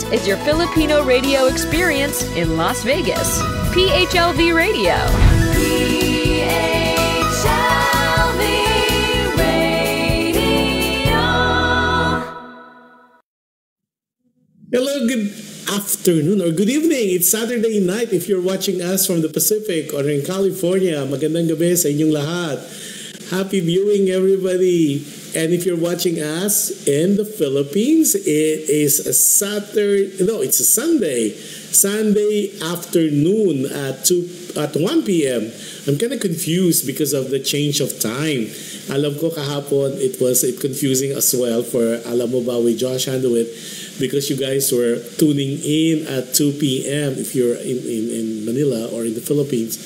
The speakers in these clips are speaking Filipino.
is your Filipino radio experience in Las Vegas. PHLV Radio. PHLV Radio. Hello, good afternoon or good evening. It's Saturday night if you're watching us from the Pacific or in California. Magandang gabi sa inyong lahat. Happy viewing, everybody. And if you're watching us in the Philippines, it is a it's a Sunday afternoon at 1 p.m. I'm kind of confused because of the change of time. Alam ko kahapon, it confusing as well for Alam Mo Ba with Josh Handewitt because you guys were tuning in at 2 p.m. if you're in Manila or in the Philippines.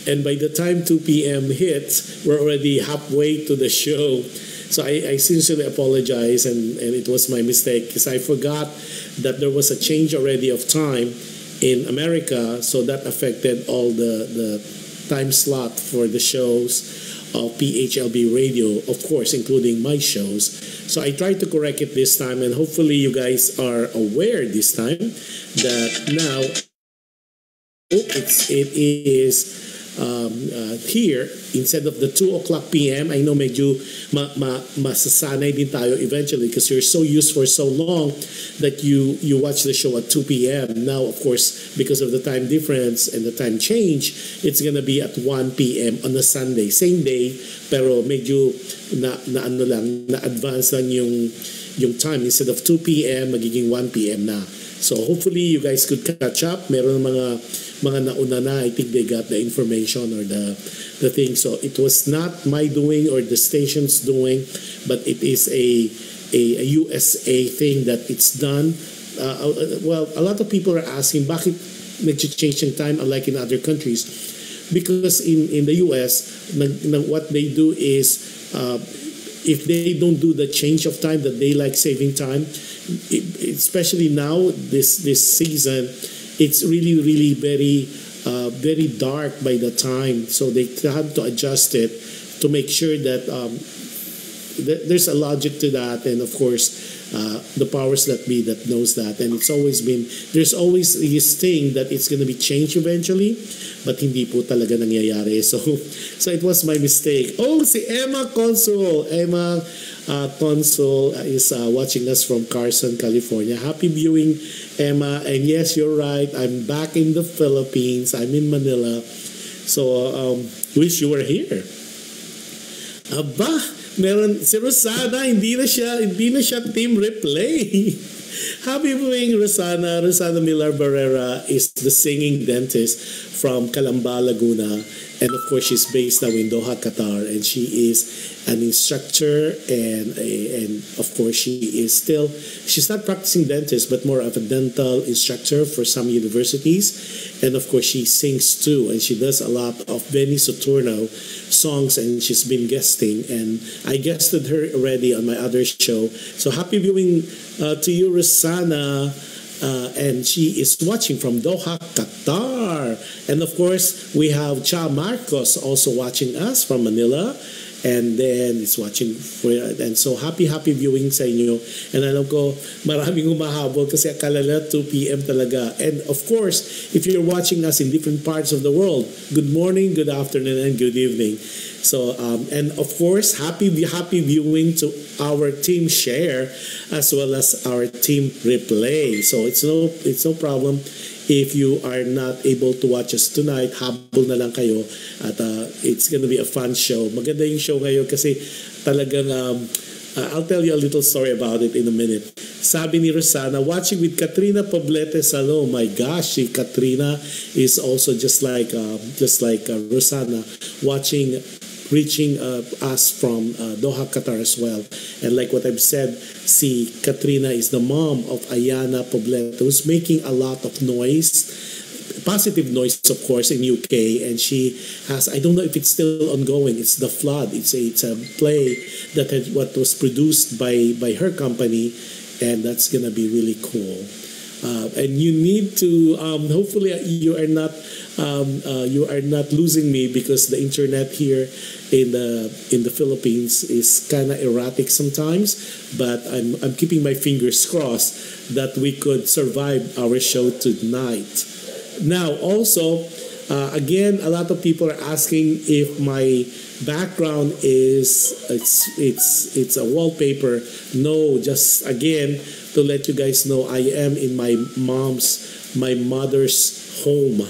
And by the time 2 p.m. hits, we're already halfway to the show. So I sincerely apologize, and it was my mistake because I forgot that there was a change already of time in America, so that affected all the time slot for the shows of PHLB Radio, of course, including my shows. So I tried to correct it this time, and hopefully you guys are aware this time that now it is here instead of the 2 o'clock p.m. I know medyo masasanay din tayo eventually because you're so used for so long that you watch the show at 2 p.m. Now, of course, because of the time difference and the time change, it's gonna be at 1 p.m. on a Sunday. Same day, pero medyo na-advance lang yung time. Instead of 2 p.m., magiging 1 p.m. na. So hopefully you guys could catch up. Meron mga nauna na, I think they got the information or the thing. So it was not my doing or the station's doing, but it is a USA thing that it's done. Well, a lot of people are asking, bakit nag-change ng time unlike in other countries? Because in the US, what they do is, if they don't do the change of time, the daylight saving time, especially now this season, it's really very dark by the time. So they have to adjust it to make sure that there's a logic to that, and of course the powers that be that knows that. And it's always been, there's always this thing that it's going to be changed eventually, but hindi po talaga nangyayari. So it was my mistake. Oh, si Emma Consul is watching us from Carson, California. Happy viewing, Emma. And yes, you're right, I'm back in the Philippines. I'm in Manila. So wish you were here. Aba, meron si Rosana, hindi na siya team replay. Happy viewing, Rosana. Rosana Millar Barrera is the singing dentist from Calamba, Laguna. And of course, she's based now in Doha, Qatar, and she is an instructor, and of course, she's not practicing dentist, but more of a dental instructor for some universities. And of course, she sings too, and she does a lot of Benny Saturno songs, and she's been guesting, and I guested her already on my other show. So happy viewing to you, Rosanna. And she is watching from Doha, Qatar. And of course, we have Cha Marcos also watching us from Manila. And then it's watching and so happy viewing sa inyo. And alam ko, maraming humahabol kasi akala na 2 p.m. talaga. And of course, if you're watching us in different parts of the world, good morning, good afternoon, and good evening. So, and of course, happy viewing to our team share as well as our team replay. So it's no problem if you are not able to watch us tonight. Habol na lang kayo at it's gonna be a fun show. Maganda yung show ngayon kasi talagang I'll tell you a little story about it in a minute. Sabi ni Rosana, watching with Katrina Poblete Salo. My gosh, si Katrina is also just like Rosana, reaching us from Doha, Qatar as well. And like what I've said, si Katrina is the mom of Ayana Poblete, who's making a lot of noise, positive noise, of course, in UK. And she has, I don't know if it's still ongoing, it's The Flood. It's a play that was produced by her company, and that's gonna be really cool. And you need to hopefully you are not losing me, because the internet here in the Philippines is kind of erratic sometimes, but I'm keeping my fingers crossed that we could survive our show tonight. Now also, again, a lot of people are asking if my background is it's a wallpaper. No, just again to let you guys know, I am in my mother's home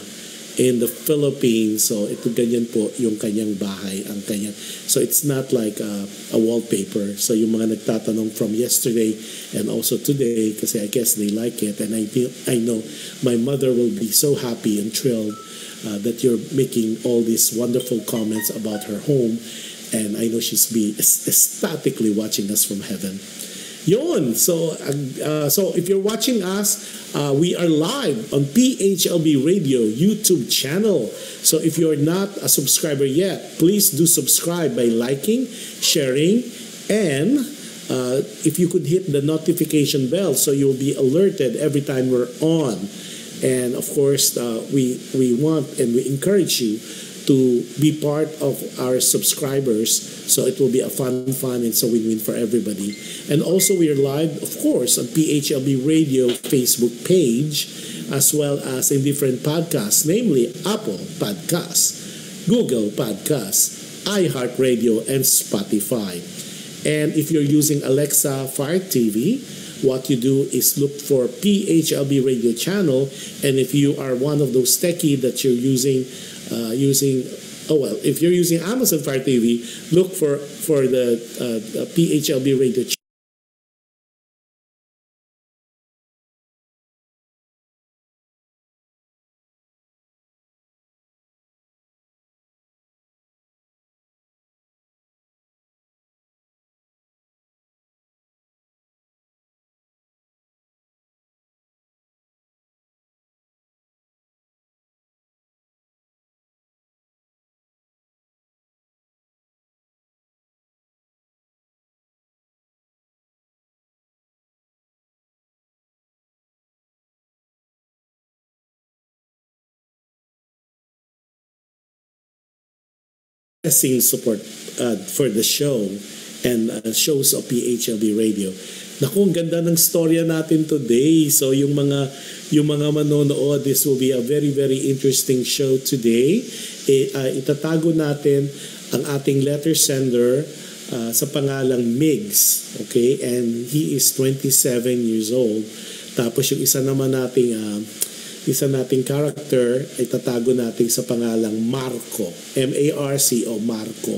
in the Philippines. So ito ganyan po yung kanyang bahay, ang kanyang. So it's not like a wallpaper. So yung mga nagtatanong from yesterday and also today, kasi I guess they like it, and I know my mother will be so happy and thrilled that you're making all these wonderful comments about her home, and I know she's be ecstatically watching us from heaven. Yun. So if you're watching us, we are live on PHLV Radio YouTube channel. So if you're not a subscriber yet, please do subscribe by liking, sharing, and if you could hit the notification bell so you'll be alerted every time we're on. And of course, we want and we encourage you to be part of our subscribers, so it will be a fun, and so win-win for everybody. And also, we are live, of course, on PHLB Radio Facebook page, as well as in different podcasts, namely Apple Podcasts, Google Podcasts, iHeartRadio, and Spotify. And if you're using Alexa Fire TV, what you do is look for PHLB Radio channel, and if you are one of those techie that you're using if you're using Amazon Fire TV, look for the PHLB Radio channel. Support for the show and shows of PHLB Radio. Naku, ang ganda ng storya natin today. So yung mga manonood, this will be a very, very interesting show today. Itatago natin ang ating letter sender sa pangalang Migs. Okay? And he is 27 years old. Tapos yung isa nating character ay tatago natin sa pangalang Marco, M-A-R-C-O, Marco,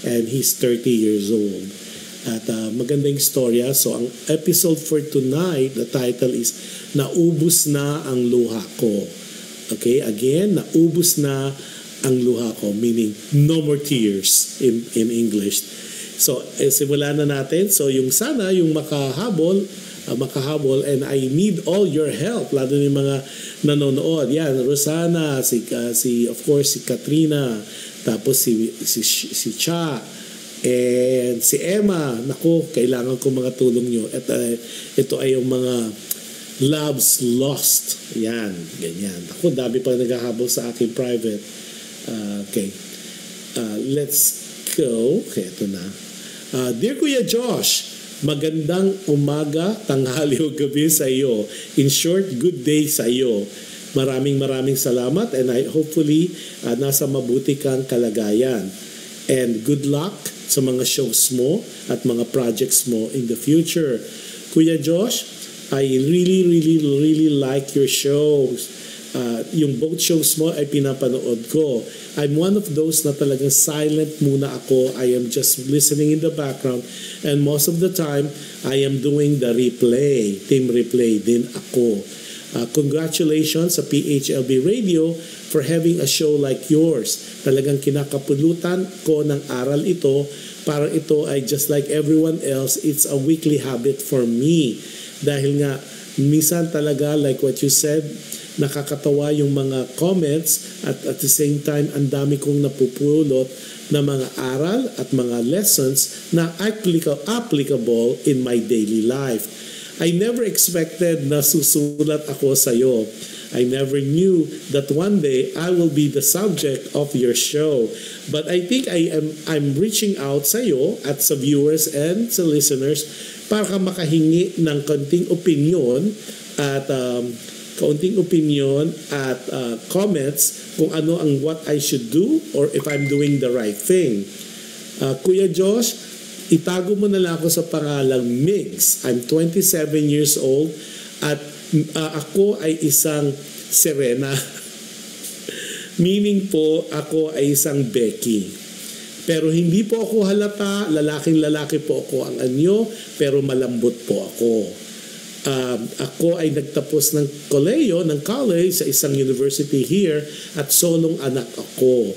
and he's 30 years old. At magandang istorya. So ang episode for tonight, the title is Naubos na ang luha ko. Okay, again, naubos na ang luha ko, meaning no more tears in English. So simulan na natin. So yung makahabol, and I need all your help, lalo ng mga nanonood. Yan, Rosana, of course, si Katrina, tapos si Cha, and si Emma. Naku, kailangan ko mga tulong nyo. At ito ay yung mga loves lost. Yan, ganyan. Naku, dami pa naghahabol sa aking private. Okay. Let's go. Okay, ito na. Dear Kuya Josh, magandang umaga, tanghali o gabi sa iyo. In short, good day sa iyo. Maraming salamat, and I hopefully nasa mabuti kang kalagayan. And good luck sa mga shows mo at mga projects mo in the future. Kuya Josh, I really like your shows. Yung both shows mo ay pinapanood ko. I'm one of those na talagang silent muna ako. I am just listening in the background, and most of the time I am doing the replay, team replay din ako. Congratulations sa PHLB Radio for having a show like yours. Talagang kinakapulutan ko ng aral ito. Para ito ay just like everyone else, it's a weekly habit for me. Dahil nga, minsan talaga, like what you said, nakakatawa yung mga comments, at the same time ang dami kong napupulot na mga aral at mga lessons na applicable in my daily life. I never expected na susulat ako sa'yo. I never knew that one day I will be the subject of your show. But I think I'm reaching out sa iyo at sa viewers and sa listeners para makahingi ng konting opinion at comments kung ano ang what I should do or if I'm doing the right thing. Kuya Josh, itago mo na lang ako sa pangalang Migs. I'm 27 years old at ako ay isang Serena. Meaning po, ako ay isang Becky. Pero hindi po ako halata, lalaking-lalaki po ako ang anyo, pero malambot po ako. Ako ay nagtapos ng koleyo, ng college sa isang university here at solong anak ako.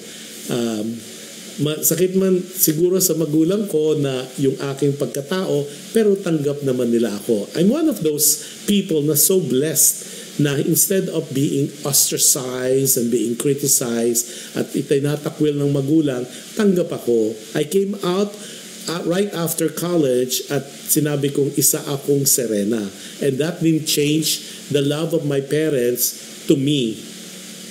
Sakit man siguro sa magulang ko na yung aking pagkatao, pero tanggap naman nila ako. I'm one of those people na so blessed na instead of being ostracized and being criticized at itinatakwil ng magulang, tanggap ako. I came out right after college at sinabi kong isa akong Serena. And that didn't change the love of my parents to me.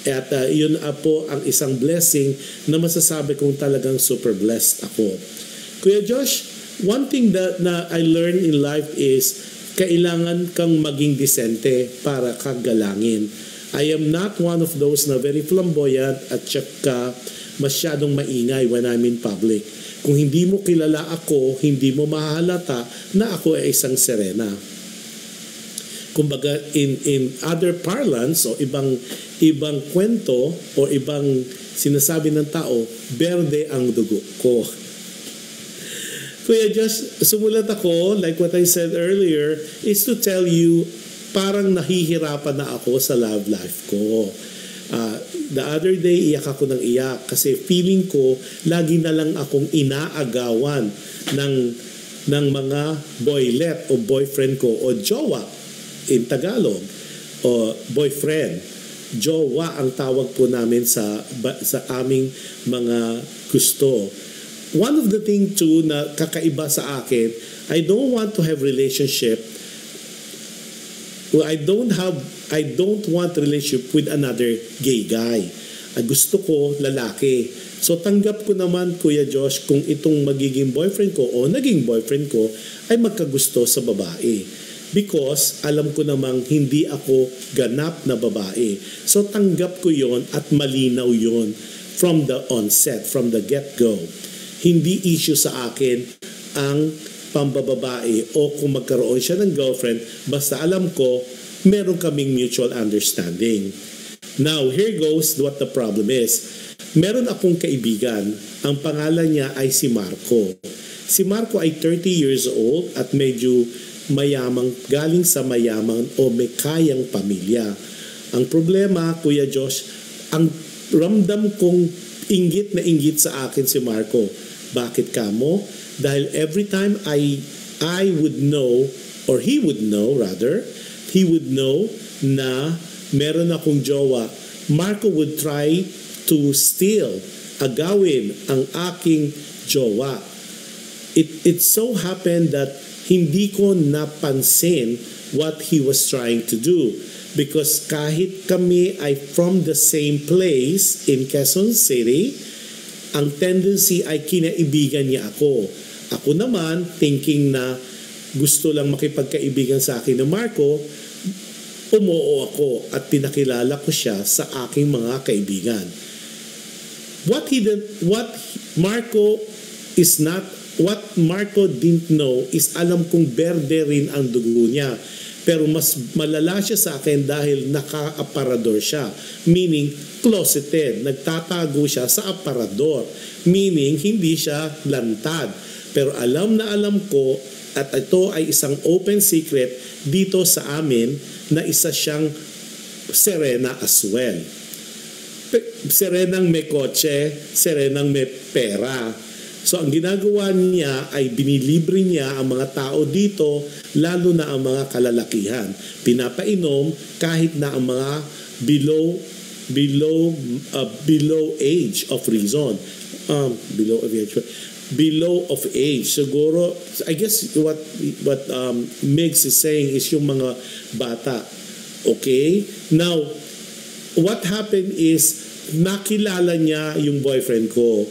At yun po ang isang blessing na masasabi kong talagang super blessed ako. Kuya Josh, one thing that na I learned in life is kailangan kang maging disente para kagalangin. I am not one of those na very flamboyant at saka masyadong maingay when I'm in public. Kung hindi mo kilala ako, hindi mo mahalata na ako ay isang Serena. Kumbaga in other parlance o ibang kwento o ibang sinasabi ng tao, berde ang dugo ko. Kuya Josh, sumulat ako, like what I said earlier, is to tell you, parang nahihirapan na ako sa love life ko. The other day, iyak ako ng iyak kasi feeling ko, lagi na lang akong inaagawan ng mga boylet o boyfriend ko o jowa in Tagalog o boyfriend. Jowa ang tawag po namin sa aming mga gusto. One of the thing too na kakaiba sa akin, I don't want to have relationship. I don't want relationship with another gay guy. Gusto ko lalaki. So tanggap ko naman, Kuya Josh, kung itong magiging boyfriend ko o naging boyfriend ko ay magkagusto sa babae. Because alam ko namang hindi ako ganap na babae. So tanggap ko yon at malinaw yon from the onset, from the get-go. Hindi issue sa akin ang pambababae o kung magkaroon siya ng girlfriend, basta alam ko meron kaming mutual understanding. Now, here goes what the problem is. Meron akong kaibigan, ang pangalan niya ay si Marco. Si Marco ay 30 years old at medyo mayamang, galing sa mayamang o may kayang pamilya. Ang problema, Kuya Josh, ang ramdam kong inggit na inggit sa akin si Marco. Bakit ka mo? Dahil every time I would know, or he would know rather, he would know na meron akong jowa, Marco would try to steal, agawin ang aking jowa. It so happened that hindi ko napansin what he was trying to do. Because kahit kami ay from the same place in Quezon City, ang tendency ay kinaibigan niya ako. Ako naman, thinking na gusto lang makipagkaibigan sa akin ng Marco, umuo ako at pinakilala ko siya sa aking mga kaibigan. What Marco didn't know is alam kong berde rin ang dugo niya. Pero mas malala siya sa akin dahil naka-aparador siya. Meaning, closeted. Nagtatago siya sa aparador. Meaning, hindi siya lantad. Pero alam na alam ko, at ito ay isang open secret dito sa amin, na isa siyang Serena as well. Serenang may kotse, Serenang may pera. So ang ginagawa niya ay binilibre niya ang mga tao dito, lalo na ang mga kalalakihan. Pinapainom kahit na ang mga below age of reason. below of age. Siguro, I guess what Migs is saying is yung mga bata. Okay? Now, what happened is, nakilala niya yung boyfriend ko.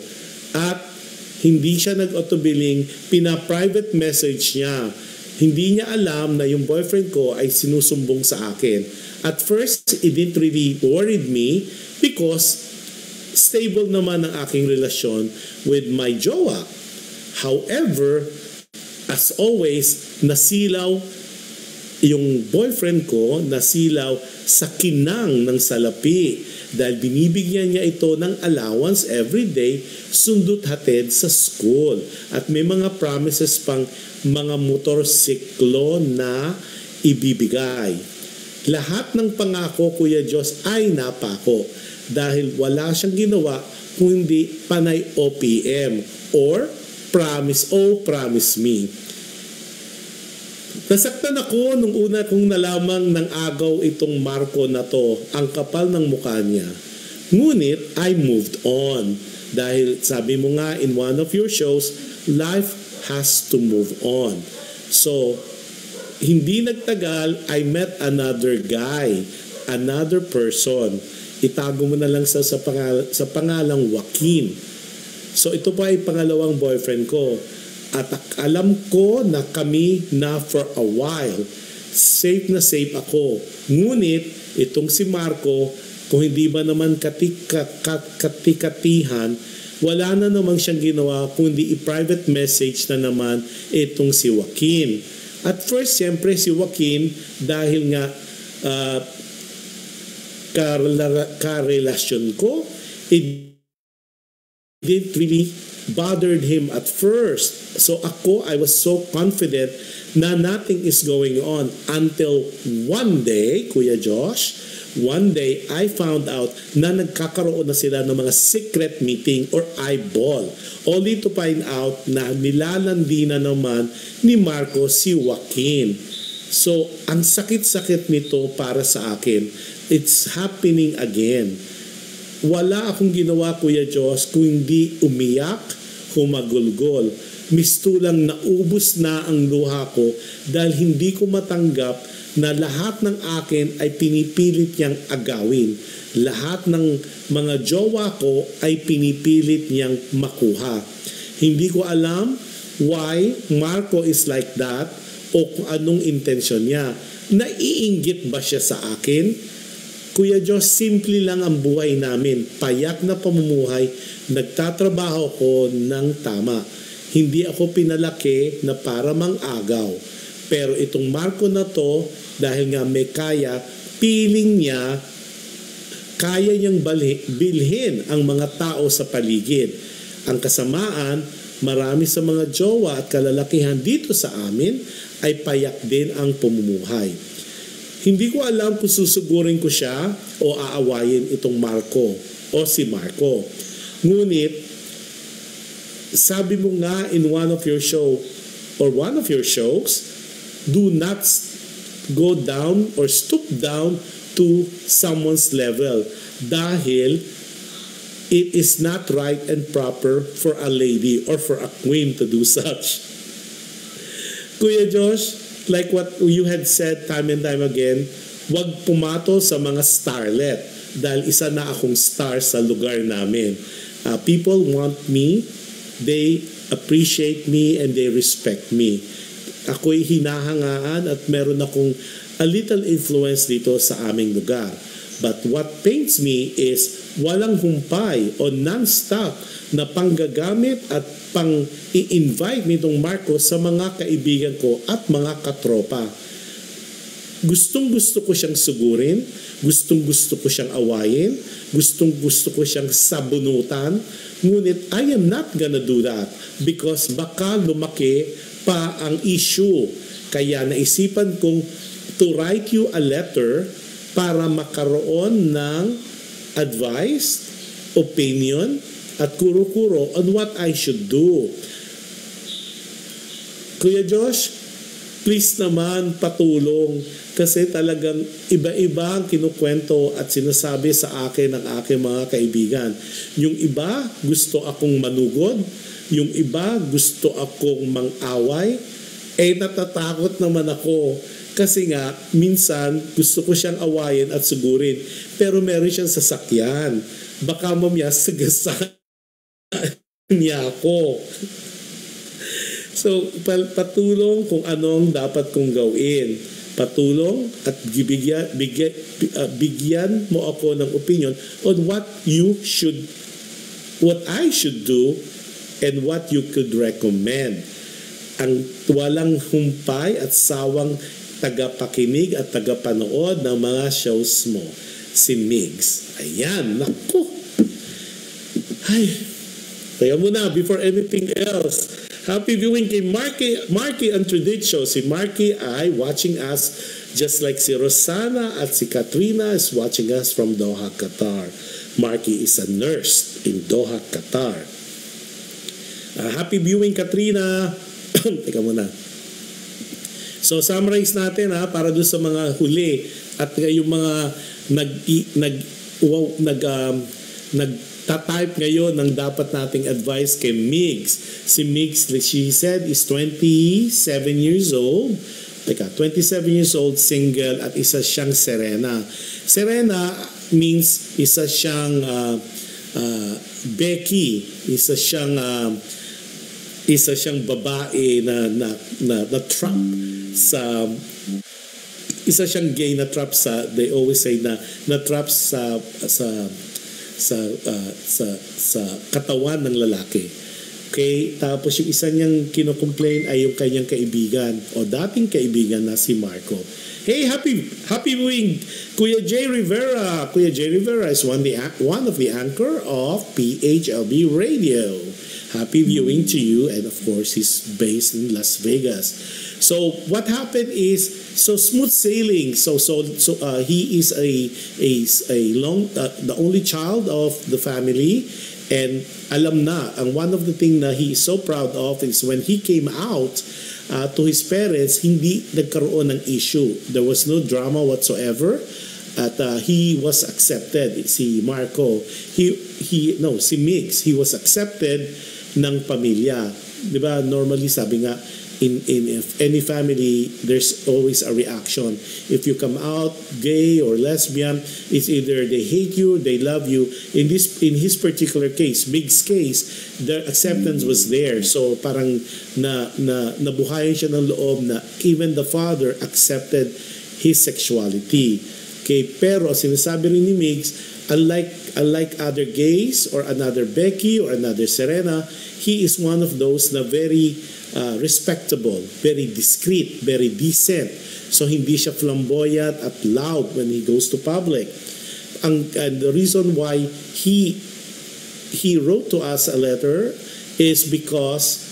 At hindi siya nag-auto-billing, pina-private message niya. Hindi niya alam na yung boyfriend ko ay sinusumbong sa akin. At first, it didn't really worried me because stable naman ang aking relasyon with my jowa. However, as always, nasilaw yung boyfriend ko, nasilaw sa kinang ng salapi dahil binibigyan niya ito ng allowance every day, sundot hatid sa school. At may mga promises pang mga motorsiklo na ibibigay. Lahat ng pangako, Kuya Diyos, ay napako dahil wala siyang ginawa kundi panay OPM or promise me. Nasaktan ako nung una kong nalamang ng agaw itong Marco na to, ang kapal ng mukha niya. Ngunit I moved on dahil sabi mo nga in one of your shows, life has to move on. So, hindi nagtagal, I met another guy, another person. Itago mo na lang sa pangalang Joaquin. So ito pa ay pangalawang boyfriend ko. At alam ko na kami na for a while. Safe na safe ako. Ngunit itong si Marco, kung hindi ba naman katikatihan, wala na naman siyang ginawa kundi i-private message na naman itong si Joaquin. At first, siyempre si Joaquin, dahil nga karelasyon ko, it didn't really bothered him at first. So ako, I was so confident na nothing is going on until one day, Kuya Josh, one day I found out na nagkakaroon na sila ng mga secret meeting or eyeball. Only to find out na nilalandi na naman ni Marco si Joaquin. So, ang sakit-sakit nito para sa akin. It's happening again. Wala akong ginawa, Kuya Diyos, kung hindi umiyak, humagulgol. Mistulang naubos na ang luha ko dahil hindi ko matanggap na lahat ng akin ay pinipilit niyang agawin. Lahat ng mga jowa ko ay pinipilit niyang makuha. Hindi ko alam why Marco is like that o kung anong intensyon niya. Naiinggit ba siya sa akin? Kuya Diyos, simple lang ang buhay namin. Payak na pamumuhay, nagtatrabaho ko ng tama. Hindi ako pinalaki na para mang-agaw. Pero itong Marco na to, dahil nga may kaya, piling niya, kaya niyang bilhin ang mga tao sa paligid. Ang kasamaan, marami sa mga jowa at kalalakihan dito sa amin ay payak din ang pamumuhay. Hindi ko alam kung susugurin ko siya o aawayin itong Marco o si Marco. Ngunit, sabi mo nga in one of your shows, do not go down or stoop down to someone's level dahil it is not right and proper for a lady or for a queen to do such. Kuya Josh, like what you had said time and time again, wag pumato sa mga starlet dahil isa na akong star sa lugar namin. People want me, they appreciate me, and they respect me. Ako'y hinahangaan at meron akong a little influence dito sa aming lugar. But what pains me is walang humpay o non-stop na panggagamit at pang-i-invite nitong Marco sa mga kaibigan ko at mga katropa. Gustong-gusto ko siyang sugurin, gustong-gusto ko siyang awayin, gustong-gusto ko siyang sabunutan, ngunit I am not gonna do that because baka lumaki pa ang issue. Kaya naisipan kong to write you a letter para makaroon ng advice, opinion, at kuro-kuro on what I should do. Kuya Josh, please naman patulong kasi talagang iba-iba ang kinukwento at sinasabi sa akin ng aking mga kaibigan. Yung iba gusto akong manugod, Yung iba, gusto akong mang-away. Natatakot naman ako. Kasi nga, minsan, gusto ko siyang awayin at sugurin. Pero meron siyang sasakyan. Baka mamaya, sagasaan niya ako. So, patulong kung anong dapat kong gawin. Patulong at bigyan mo ako ng opinion on what I should do and what you could recommend. Ang walang humpay at sawang tagapakinig at tagapanood ng mga shows mo, si Migs. Ayan, naku. Ay, kaya muna, before anything else, happy viewing kay Marky and Trudicho. Si Marky ay watching us just like si Rosana at si Katrina is watching us from Doha, Qatar. Marky is a nurse in Doha, Qatar. Happy viewing, Katrina. Teka muna. So, summarize natin para doon sa mga huli at yung mga nagtatype ngayon ng dapat nating advice kay Migs. Si Migs, she said, is 27 years old. Teka, 27 years old, single, at isa siyang Serena. Serena means isa siyang Becky, isa siyang babae na trap sa isa siyang gay na trap sa, they always say na trap sa katawan ng lalaki. Okay, tapos yung isa niyang kino-complain ay yung kanyang kaibigan o dating kaibigan na si Marco. Hey, happy viewing, Kuya J. Rivera. Kuya J. Rivera is one of the anchor of PHLV Radio. Happy viewing to you, and of course, he's based in Las Vegas. So what happened is, so smooth sailing. So he is the only child of the family, and alam na. And one of the thing na he is so proud of is when he came out to his parents, hindi nagkaroon ng issue. There was no drama whatsoever. At he was accepted. Si Marco, si Migs, he was accepted ng pamilya. 'Di ba? Normally sabi nga in any family there's always a reaction. If you come out gay or lesbian, it's either they hate you, they love you. In his particular case, Migs' case, the acceptance was there. So parang nabuhayan siya ng loob na even the father accepted his sexuality. Okay, pero sinasabi rin ni Migs, unlike other gays or another Becky or another Serena, he is one of those na very respectable, very discreet, very decent. So hindi siya flamboyant at loud when he goes to public. And the reason why he wrote to us a letter is because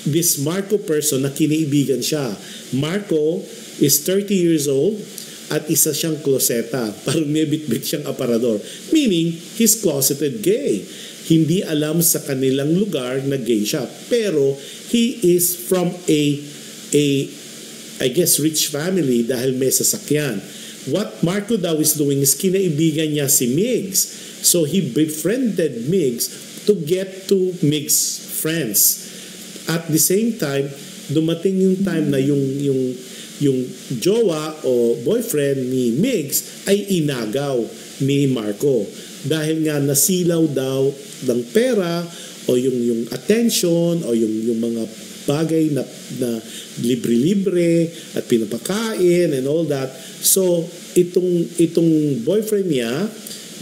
this Marco person na kiniibigan siya. Marco is 30 years old at isa siyang kloseta. Parang may bitbit siyang aparador. Meaning, he's closeted gay. Hindi alam sa kanilang lugar na gay siya. Pero, he is from I guess, rich family dahil may sasakyan. What Marco daw is doing is kinaibigan niya si Migs. So, he befriended Migs to get to Migs' friends. At the same time, dumating yung time na yung jowa o boyfriend ni Migs ay inagaw ni Marco dahil nga nasilaw daw ng pera o yung attention o yung mga bagay na libre-libre at pinapakain and all that. So itong boyfriend niya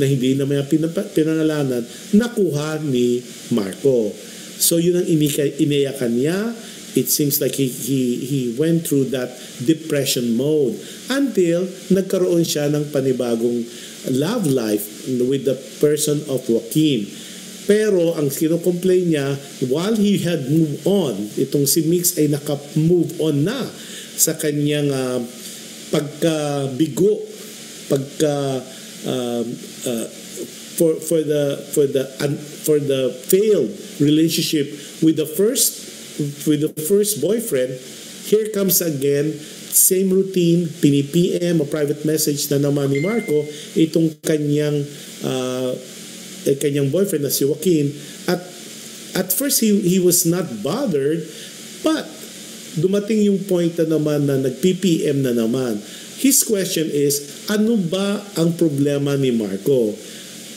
na hindi naman pinangalanan nakuha ni Marco. So yun ang iniyakan niya. It seems like he went through that depression mode until nagkaroon siya ng panibagong love life with the person of Joaquin. Pero ang kino-complain niya, while he had moved on, itong si Migs ay naka-move on na sa kanyang pagkabigo, for the failed relationship with the first boyfriend. Here comes again, same routine, pini-PM o private message na naman ni Marco itong kanyang boyfriend na si Joaquin, at at first he was not bothered, but dumating yung point na naman na nag-PPM na naman. His question is, ano ba ang problema ni Marco?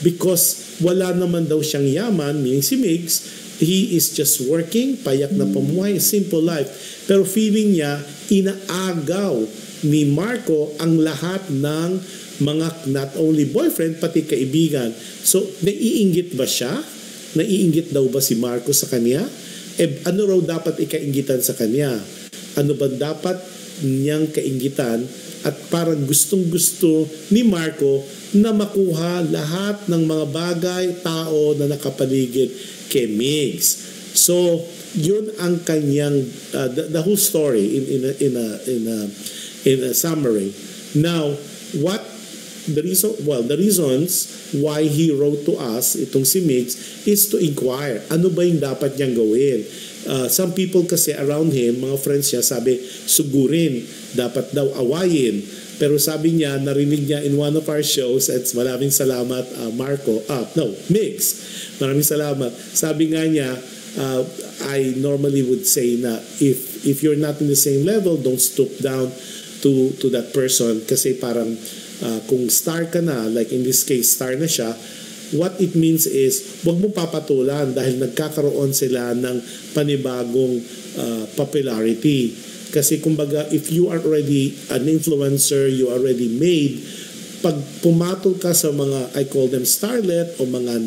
Because wala naman daw siyang yaman, meaning si Migs, he is just working, payak na pamuhay, simple life. Pero feeling niya, inaagaw ni Marco ang lahat ng mga not only boyfriend, pati kaibigan. So, naiinggit ba siya? Naiinggit daw ba si Marco sa kanya? Ano raw dapat ikainggitan sa kanya? Ano ba dapat niyang kainggitan? At parang gustong-gusto ni Marco na makuha lahat ng mga bagay, tao na nakapaligid kay Migs. So, yun ang kanyang the whole story in a summary. Now, what the reasons why he wrote to us, itong si Migs, is to inquire, ano ba yung dapat niyang gawin? Some people kasi around him, mga friends niya, sabi, sugurin, dapat daw awayin. Pero sabi niya, narinig niya in one of our shows, at maraming salamat, Migs. Maraming salamat. Sabi nga niya, I normally would say na if you're not in the same level, don't stoop down to that person. Kasi parang kung star ka na, like in this case, star na siya, what it means is, huwag mo papatulan dahil nagkakaroon sila ng panibagong popularity. Kasi kumbaga, if you are already an influencer, you already made, pag pumatol ka sa mga, I call them starlet o mga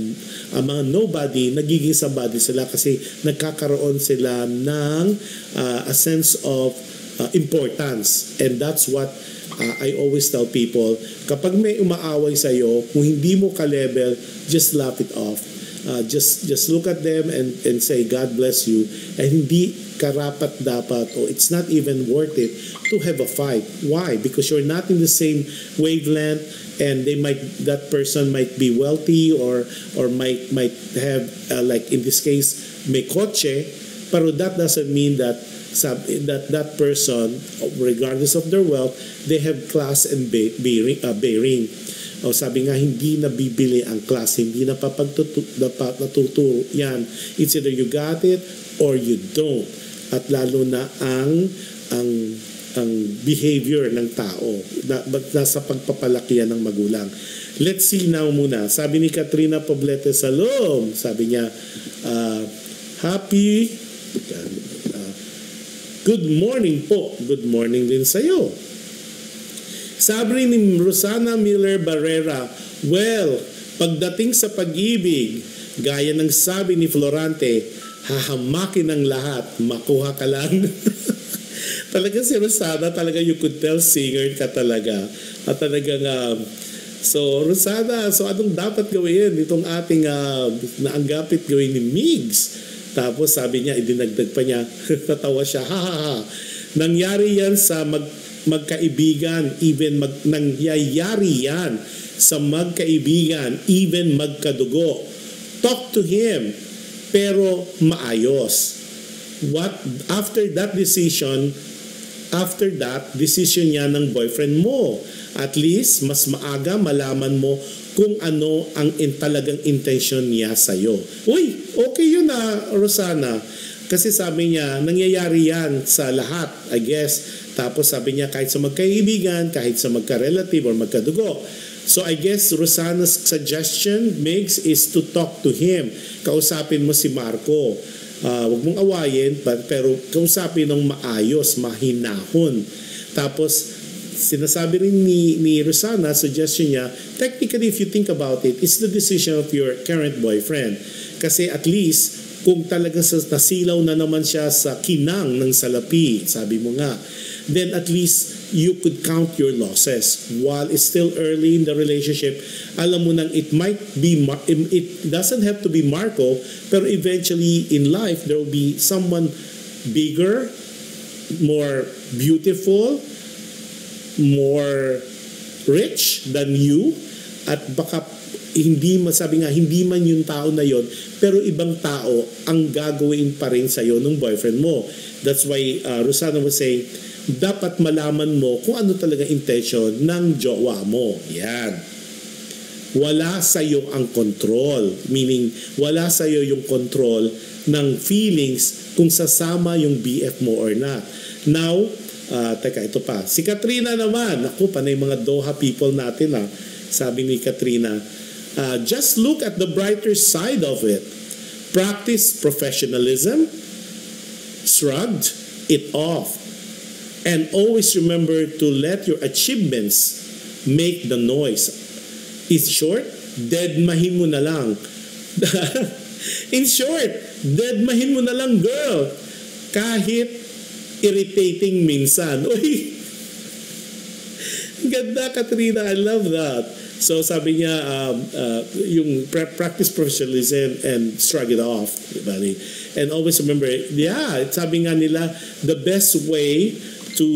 nobody, nagiging somebody sila kasi nagkakaroon sila ng a sense of importance. And that's what I always tell people, kapag may umaaway sa'yo, kung hindi mo ka-level, just laugh it off. Just look at them and say, God bless you. And hindi karapat dapat, or it's not even worth it to have a fight. Why? Because you're not in the same wavelength, and that person might be wealthy or might have, like in this case, may kotse, pero that doesn't mean that person, regardless of their wealth, they have class and bearing. O sabi nga, hindi nabibili ang class, hindi natuturo yan. It's either you got it or you don't. At lalo na ang behavior ng tao nasa pagpapalaki ng magulang. Let's see now muna. Sabi ni Katrina Poblete Salom, sabi niya, good morning po. Good morning din sa'yo. Sabi ni Rosana Miller Barrera, well, pagdating sa pag-ibig, gaya ng sabi ni Florante, hahamakin ng lahat, makuha ka lang. Talaga si Rosana, talaga you could tell singer ka talaga. At talagang, so Rosana, so anong dapat gawin itong ating naanggapit gawin ni Migs? Tapos sabi niya, idinagdag pa niya, tatawa siya, ha. Nangyari yan sa magkaibigan, nangyayari yan sa magkaibigan, even magkadugo. Talk to him, pero maayos. After that decision niya ng boyfriend mo, at least mas maaga malaman mo kung ano ang talagang intention niya sa'yo. Uy, okay yun Rosana. Kasi sabi niya, nangyayari yan sa lahat, I guess. Tapos sabi niya, kahit sa magkaibigan, kahit sa magka-relative or magkadugo. So I guess Rosana's suggestion, Migs, is to talk to him. Kausapin mo si Marco. Huwag mong awayin, pero kausapin ng maayos, mahinahon. Tapos, sinasabi rin ni Rosana, suggestion niya, technically, if you think about it, it's the decision of your current boyfriend. Kasi at least, kung talagang nasilaw na naman siya sa kinang ng salapi, sabi mo nga, then at least you could count your losses. While it's still early in the relationship, alam mo nang it doesn't have to be Marco, pero eventually in life, there will be someone bigger, more beautiful, more rich than you, at baka hindi man yung tao na yon, pero ibang tao ang gagawin pa rin sa'yo ng boyfriend mo. That's why Rosana was saying, dapat malaman mo kung ano talaga intention ng jowa mo. Yan. wala sa'yo ang control. Meaning, wala sa'yo yung control ng feelings kung sasama yung BF mo or not. Now, teka, ito pa. Si Katrina naman, ako, panay mga Doha people natin Sabi ni Katrina, just look at the brighter side of it. Practice professionalism, shrugged it off, and always remember to let your achievements make the noise. In short, deadmahin mo na lang. In short, deadmahin mo na lang, girl. Kahit irritating minsan. Uy! Ganda, Katrina. I love that. So sabi niya, yung practice professionalism and shrug it off. Diba? And always remember, sabi nga nila, the best way to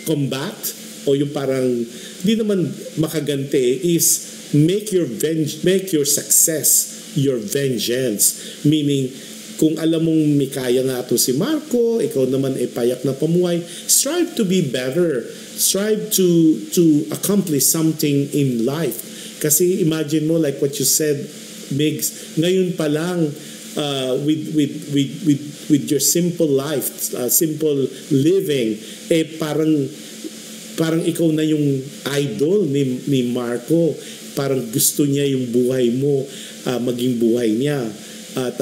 combat o yung parang di naman makaganti is make your success your vengeance. Meaning, kung alam mong may kaya nga ito si Marco, ikaw naman ay payak na pamuhay, strive to be better. Strive to accomplish something in life. Kasi imagine mo, like what you said, Migs, ngayon pa lang, with your simple life, simple living, parang ikaw na yung idol ni Marco. Parang gusto niya yung buhay mo, maging buhay niya. At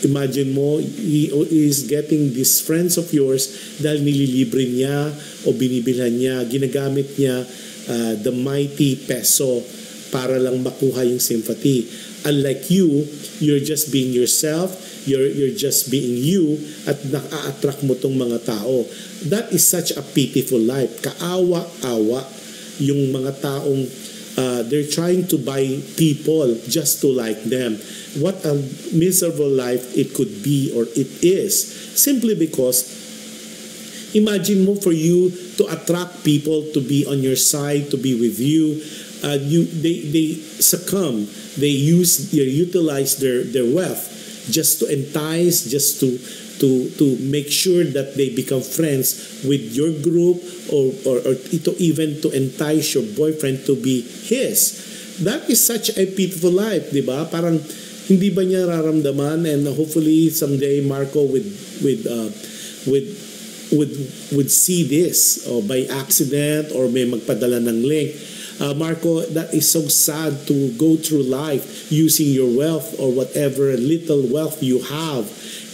imagine mo, he is getting these friends of yours dahil nililibre niya o binibilhan niya, ginagamit niya the mighty peso para lang makuha yung sympathy. Unlike you, you're just being yourself, you're just being you, at naka-attract mo tong mga tao. That is such a pitiful life. Kaawa-awa yung mga taong they're trying to buy people just to like them. What a miserable life it could be or it is, simply because imagine mo for you to attract people to be on your side, to be with you, they succumb, they utilize their wealth just to entice, just to make sure that they become friends with your group or even to entice your boyfriend to be his. That is such a pitiful life, di ba? Parang hindi ba niya nararamdaman, and hopefully someday Marco would see this by accident or may magpadala ng link. Marco, that is so sad to go through life using your wealth or whatever little wealth you have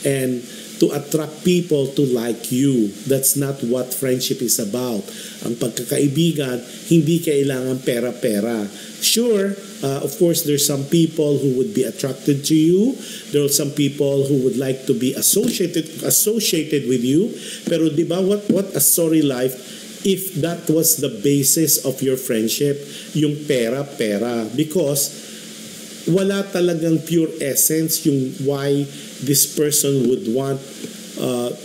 and to attract people to like you. That's not what friendship is about. Ang pagkakaibigan, hindi kailangan pera-pera. Sure, of course, there's some people who would be attracted to you. There are some people who would like to be associated with you. Pero di ba, what a sorry life if that was the basis of your friendship, yung pera-pera. Because wala talagang pure essence yung why this person would want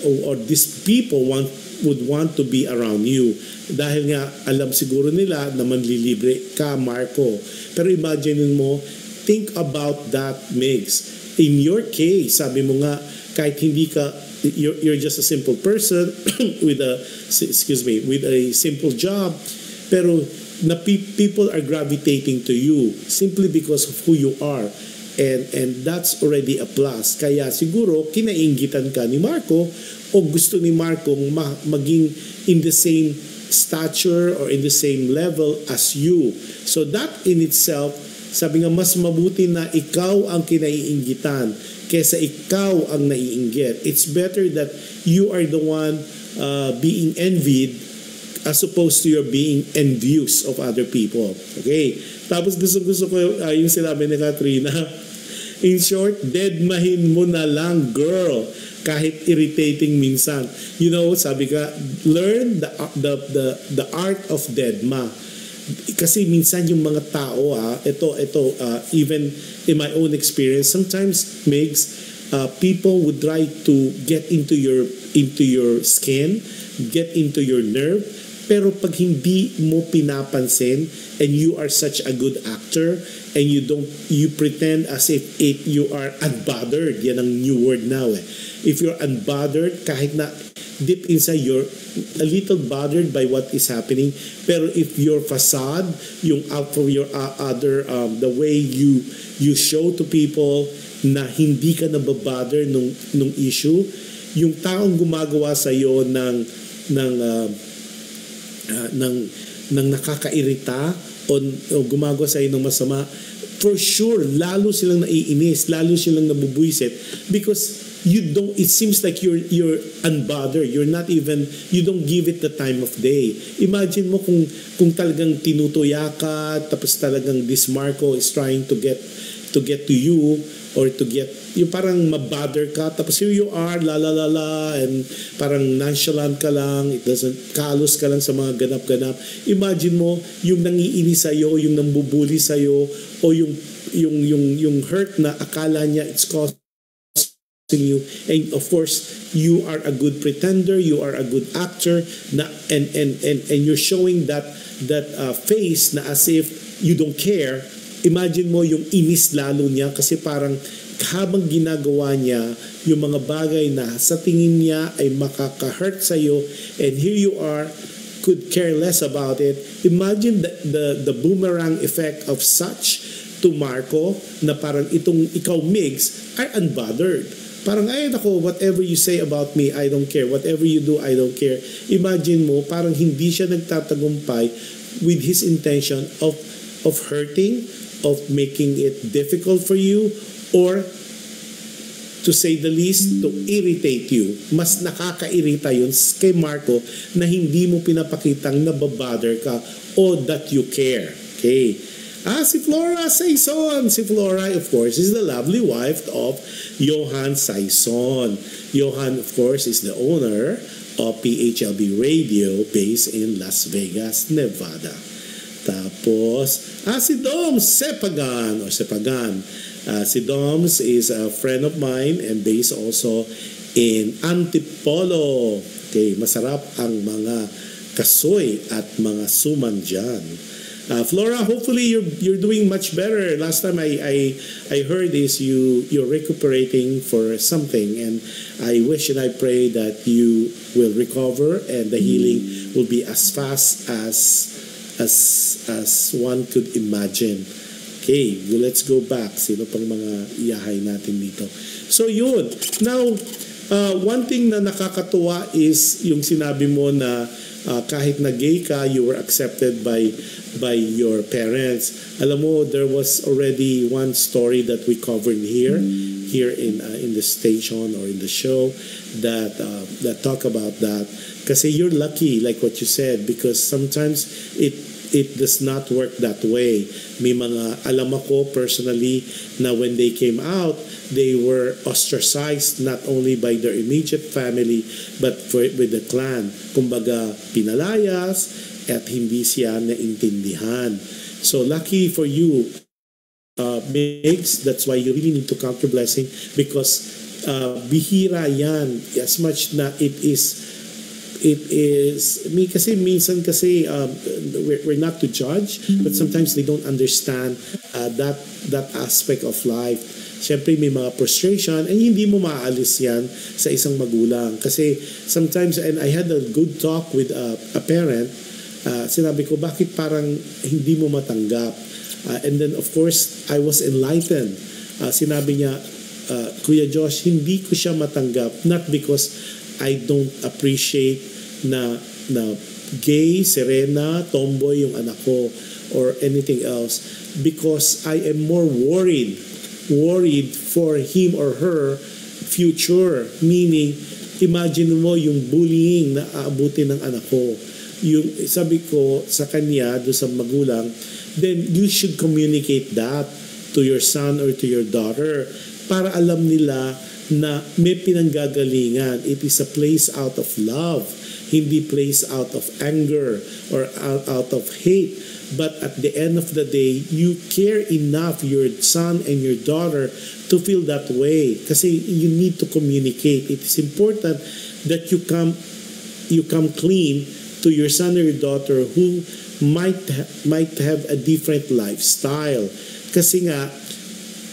or these people would want to be around you. Dahil nga alam siguro nila na manlilibre ka, Marco. Pero imagine mo, think about that, Migs. In your case, sabi mo nga, kahit hindi ka, you're just a simple person with a simple job, pero people are gravitating to you simply because of who you are. And that's already a plus. Kaya siguro kinainggitan ka ni Marco o gusto ni Marco maging in the same stature or in the same level as you. So that in itself, sabi nga mas mabuti na ikaw ang kinaiinggitan kesa ikaw ang naiinggit. It's better that you are the one being envied as opposed to your being envious of other people. Okay? Tapos gusto ko yung sinabi ni Katrina. In short, deadmahin mo na lang, girl. Kahit irritating minsan. You know, sabi ka, learn the art of deadma. Kasi minsan yung mga tao, even in my own experience, sometimes people would try to get into your skin, get into your nerve, Pero pag hindi mo pinapansin and you are such a good actor and you pretend as if you are unbothered. Yan ang new word now eh. If you're unbothered, kahit na deep inside you're a little bothered by what is happening, pero if your facade, yung out from your the way you show to people na hindi ka nababother nung issue, yung taong gumagawa sa iyo ng nakakairita o gumagawa sa iyo ng masama, for sure lalo silang naiinis, lalo silang nabubuisit because it seems like you're unbothered, you don't give it the time of day. Imagine mo kung talagang tinutuya ka, tapos talagang this Marco is trying to get to you, or to get yung parang mabother ka, tapos here you are la and parang nonchalant ka lang, kalos ka lang sa mga ganap-ganap. Imagine mo yung nangiinis sa'yo, yung nambubuli sa'yo, o yung hurt na akala niya it's costing you, and of course you are a good pretender, you are a good actor na, and you're showing that face na as if you don't care. Imagine mo yung inis lalo niya kasi parang habang ginagawa niya yung mga bagay na sa tingin niya ay makaka-hurt sa'yo, and here you are, could care less about it. Imagine the boomerang effect of such to Marco na parang ikaw Migs are unbothered. Parang ay nako, whatever you say about me, I don't care. Whatever you do, I don't care. Imagine mo, parang hindi siya nagtatagumpay with his intention of hurting, of making it difficult for you, or to say the least, to irritate you. Mas nakakairita yun kay Marco na hindi mo pinapakitang nababother ka o that you care. Okay. Si Flora Saison. Si Flora, of course, is the lovely wife of Johan Saison. Johan, of course, is the owner of PHLV Radio based in Las Vegas, Nevada. Tapos, si Doms Sepagan. Si Doms is a friend of mine and based also in Antipolo. Okay, masarap ang mga kasoy at mga suman dyan. Flora, hopefully you're doing much better. Last time I heard is you're recuperating for something, and I wish and I pray that you will recover and the healing will be as fast as one could imagine. Okay, let's go back. Sino pang mga iyahay natin dito? So yun. Now, one thing na nakakatuwa is yung sinabi mo na kahit na gay ka, you were accepted by your parents. Alam mo, there was already one story that we covered here in the station or in the show that talk about that. Kasi you're lucky, like what you said, because sometimes it does not work that way. May mga alam ako personally na when they came out, they were ostracized not only by their immediate family but with the clan. Kumbaga, pinalayas at hindi siya naintindihan. So lucky for you, Migs, that's why you really need to count your blessing, because bihira yan, as much na it is kasi minsan kasi we're not to judge, but sometimes they don't understand that aspect of life. Siyempre may mga frustration and hindi mo maaalis yan sa isang magulang, kasi sometimes, and I had a good talk with a parent, sinabi ko bakit parang hindi mo matanggap, and then of course I was enlightened. Sinabi niya, Kuya Josh, hindi ko siya matanggap, not because I don't appreciate na gay, serena, tomboy yung anak ko or anything else, because I am more worried for him or her future. Meaning, imagine mo yung bullying na aabutin ng anak ko. Yung sabi ko sa kanya, do sa magulang, then you should communicate that to your son or to your daughter para alam nila na may pinanggagalingan. It is a place out of love, hindi place out of anger or out of hate. But at the end of the day, you care enough your son and your daughter to feel that way. Kasi you need to communicate. It is important that you come clean to your son or your daughter who might have a different lifestyle. Kasi nga,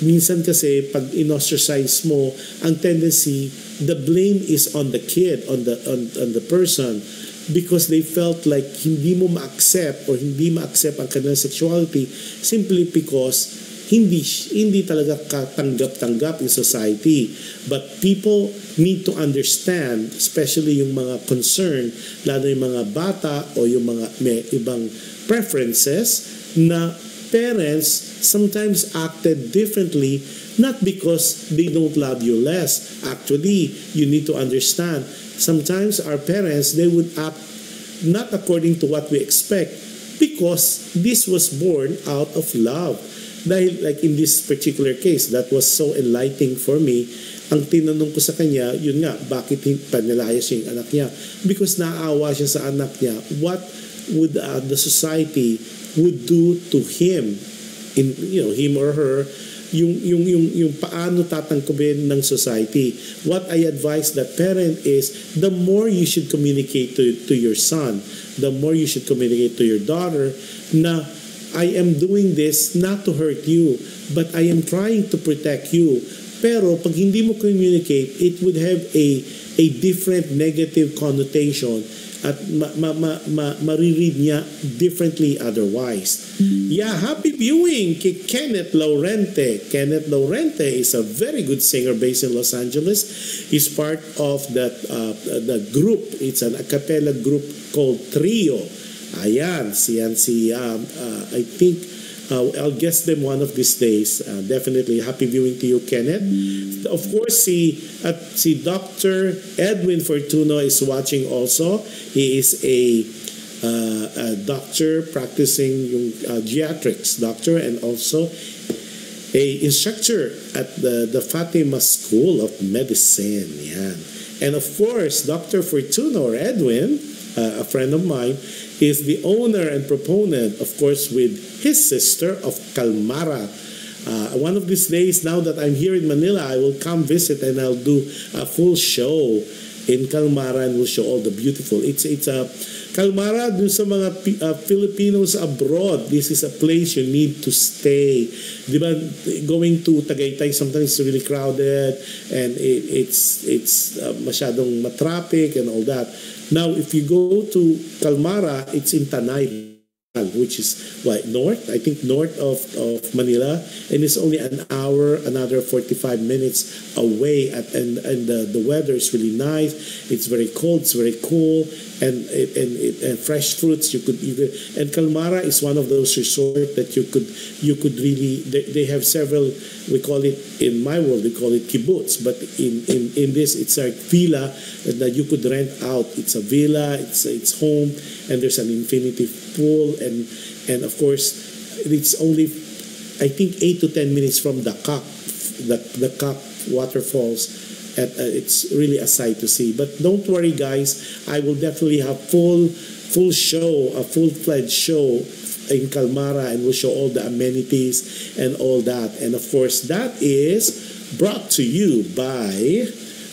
minsan kasi pag in-ostracize mo, ang tendency, the blame is on the kid, on the person, because they felt like hindi mo ma-accept or hindi ma-accept ang kanilang sexuality simply because hindi talaga katanggap-tanggap in society. But people need to understand, especially yung mga concern, lalo yung mga bata o yung mga may ibang preferences, na parents sometimes acted differently, not because they don't love you less. Actually, you need to understand, sometimes our parents, they would act not according to what we expect because this was born out of love. Dahil like in this particular case, that was so enlightening for me. Ang tinanong ko sa kanya, yun nga, bakit panilayas siya yung anak niya? Because naawa siya sa anak niya. What would the society would do to him, him or her, yung paano tatangkubin ng society. What I advise that parent is, the more you should communicate to your son, the more you should communicate to your daughter na I am doing this not to hurt you, but I am trying to protect you. Pero pag hindi mo communicate, it would have a different negative connotation at mariread niya differently otherwise. Yeah, happy viewing kay Kenneth Laurente. Kenneth Laurente is a very good singer based in Los Angeles. He's part of the group. It's an a cappella group called Trio. Ayan, si I think I'll guess them one of these days. Definitely happy viewing to you, Kenneth. Of course, si Dr. Edwin Fortuno is watching also. He is a doctor practicing yung geriatrics doctor and also a instructor at the Fatima School of Medicine. Yan. And of course, Dr. Fortuno or Edwin, a friend of mine, is the owner and proponent, of course, with his sister of Calmara. One of these days, now that I'm here in Manila, I will come visit and I'll do a full show in Calmara and we'll show all the beautiful. It's a Calmara dun sa mga Filipinos abroad. This is a place you need to stay. Diba, going to Tagaytay sometimes it's really crowded and it's masyadong matraffic and all that. Now, if you go to Calmara, it's in Tanay, which is north, I think north of Manila, and it's only an hour, another 45 minutes away. And the weather is really nice. It's very cold, it's very cool, and fresh fruits. And Calmara is one of those resorts that you could really. They have several. We call it in my world we call it kibbutz, but in this it's a villa that you could rent out. It's a villa. It's home, and there's an infinity pool, and of course it's only I think 8 to 10 minutes from the Kak waterfalls. It's really a sight to see. But don't worry, guys, I will definitely have full show, a full-fledged show in Calmara, and we'll show all the amenities and all that. And of course, that is brought to you by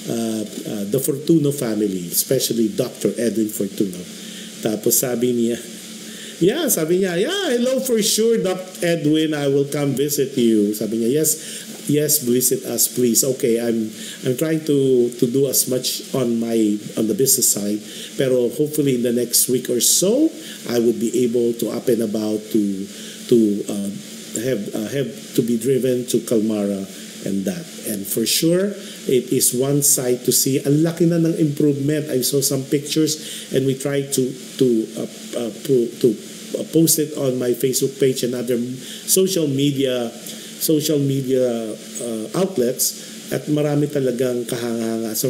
the Fortuno family, especially Dr. Edwin Fortuno. Tapos sabi niya, hello for sure, Dr. Edwin, I will come visit you. Sabi niya, yes, visit us, please. Okay, I'm trying to do as much on the business side, pero hopefully in the next week or so, I would be able to up and about to have to be driven to Calmara and that. And for sure, it is one side to see. Ang laki na ng improvement. I saw some pictures, and we tried to post it on my Facebook page and other social media outlets, at marami talagang kahanga-hanga. So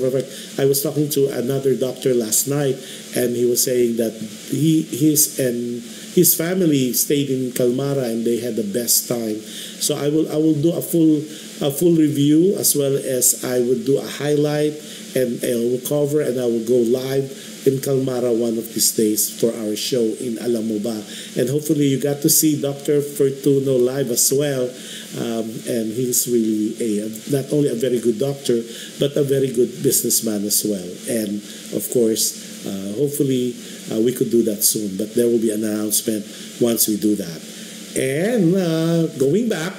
I was talking to another doctor last night, and he was saying that his family stayed in Calmara and they had the best time. So I will do a full review, as well as I would do a highlight, and I will cover and I will go live in Calmara one of these days for our show in Alam Mo Ba. And hopefully you got to see Dr. Fortuno live as well. And he's really not only a very good doctor, but a very good businessman as well. And of course, Hopefully, we could do that soon. But there will be an announcement once we do that. And going back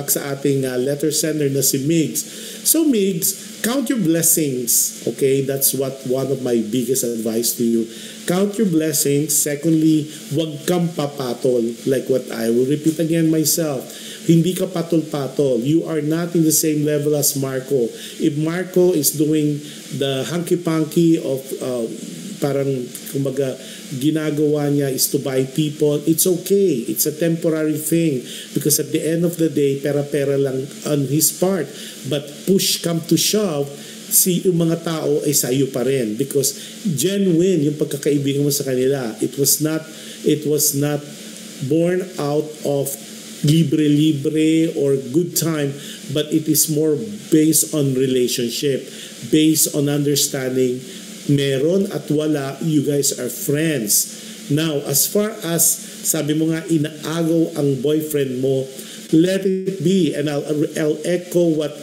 sa ating letter sender na si Migs. So Migs, count your blessings. Okay, that's what one of my biggest advice to you. Count your blessings. Secondly, wag kang papatol. Like what I will repeat again myself. Hindi ka patol-patol. You are not in the same level as Marco. If Marco is doing the hanky-panky of parang kumbaga ginagawa niya is to buy people, it's okay. It's a temporary thing because at the end of the day, pera-pera lang on his part. But push come to shove, yung mga tao ay sa iyo pa rin because genuine yung pagkakaibigan mo sa kanila. It was not born out of libre-libre or good time, but it is more based on relationship, based on understanding. Meron at wala, you guys are friends. Now, as far as sabi mo nga inaagaw ang boyfriend mo, let it be. And I'll echo what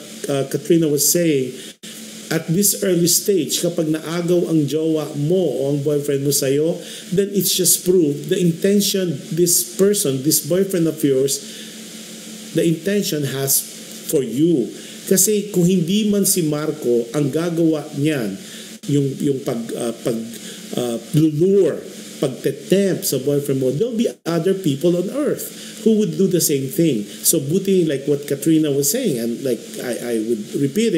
Katrina was saying. At this early stage, kapag naagaw ang jowa mo o ang boyfriend mo sa'yo, then it's just proof the intention this person, this boyfriend of yours, the intention has for you. Kasi kung hindi man si Marco ang gagawa niyan, yung lure, pagtetempt sa boyfriend mo, there'll be other people on earth who would do the same thing. So buti like what Katrina was saying, and like I would repeat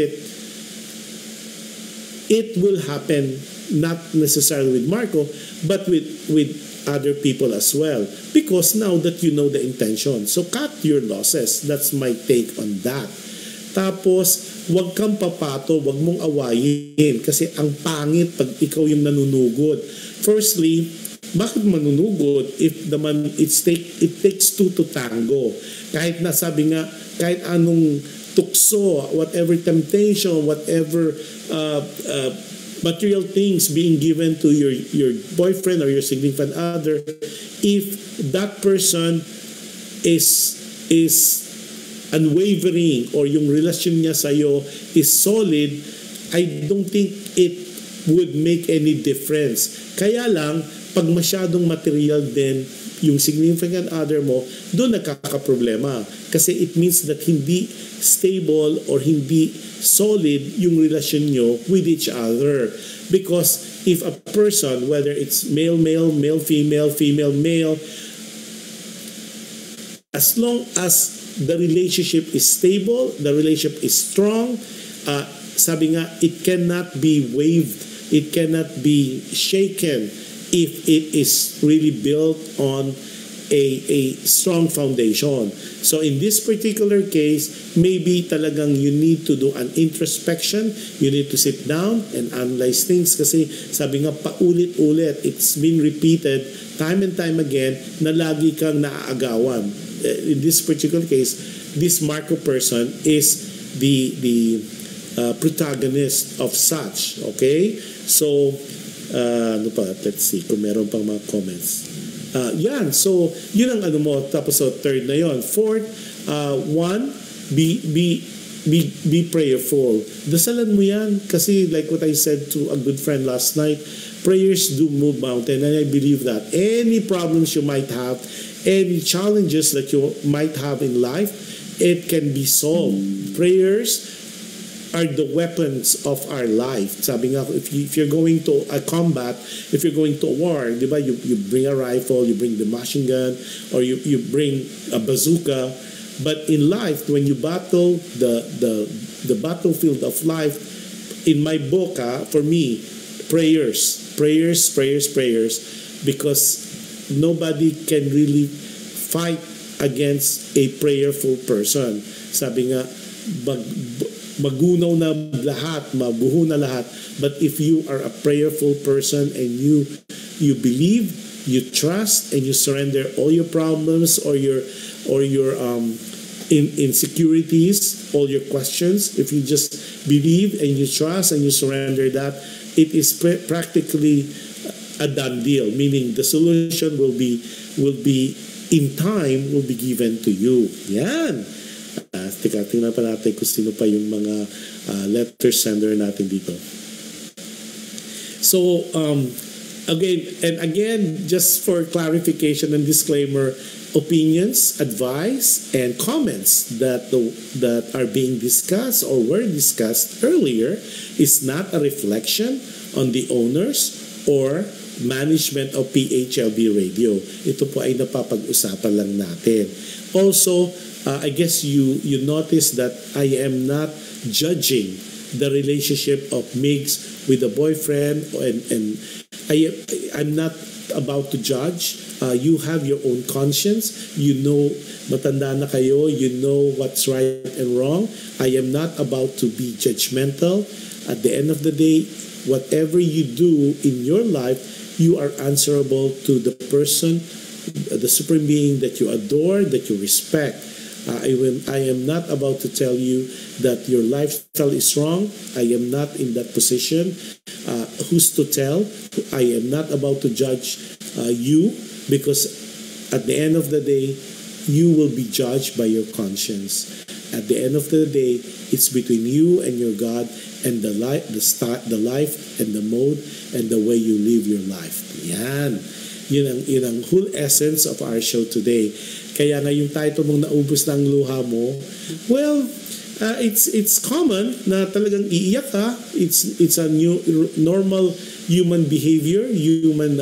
it will happen not necessarily with Marco, but with other people as well. Because now that you know the intention. So cut your losses. That's my take on that. Tapos, wag kang papato, wag mong awayin. Kasi ang pangit pag ikaw yung nanunugod. Firstly, bakit manunugod if it takes two to tango? Kahit nasabi nga, kahit anong tukso, whatever temptation, whatever material things being given to your boyfriend or your significant other, if that person is unwavering or yung relasyon niya sa'yo is solid, I don't think it would make any difference. Kaya lang, pag masyadong material din yung significant other mo, doon nagkakaproblema. Kasi it means that hindi stable or hindi solid yung relasyon nyo with each other. Because if a person, whether it's male-male, male-female, female-male, as long as the relationship is stable, the relationship is strong, sabi nga, it cannot be waived, it cannot be shaken if it is really built on a strong foundation. So in this particular case, maybe talagang you need to do an introspection. You need to sit down and analyze things kasi sabi nga paulit-ulit, it's been repeated time and time again na lagi kang naaagawan. In this particular case, this Marco person is the protagonist of such. Okay? So, let's see kung meron pang mga comments. Yan. So, yun ang ano mo. Tapos, so, third na yon. Fourth, one, be prayerful. Dasalan mo yan. Kasi like what I said to a good friend last night, prayers do move mountain, and I believe that. Any problems you might have, any challenges that you might have in life, it can be solved. Prayers are the weapons of our life. Sabi nga, if you're going to a combat, if you're going to a war, di ba, you bring a rifle, you bring the machine gun, or you bring a bazooka. But in life, when you battle the battlefield of life, in my book, for me, prayers, because nobody can really fight against a prayerful person. Sabi nga, magunaw na lahat, mabuho na lahat. But if you are a prayerful person and you believe, you trust, and you surrender all your problems or your insecurities, all your questions, if you just believe and you trust and you surrender that, it is practically a done deal. Meaning the solution will be in time will be given to you. Yan. Tingnan pa natin kung sino pa yung mga letter sender natin dito. So again, just for clarification and disclaimer, opinions, advice, and comments that are being discussed or were discussed earlier is not a reflection on the owners or management of PHLV Radio. Ito po ay napapag-usapan lang natin. Also, I guess you notice that I am not judging the relationship of Migs with a boyfriend, and I'm not about to judge. You have your own conscience. You know, matanda na kayo. You know what's right and wrong. I am not about to be judgmental. At the end of the day, whatever you do in your life, you are answerable to the person, the supreme being that you adore, that you respect. I am not about to tell you that your lifestyle is wrong. I am not in that position. Who's to tell? I am not about to judge you, because at the end of the day, you will be judged by your conscience. At the end of the day, it's between you and your God, and the life and the mode and the way you live your life. Yan. Yun ang whole essence of our show today. Kaya nga yung title mong naubos ng luha mo, well, it's common na talagang iiyak ka. It's a new normal human behavior, human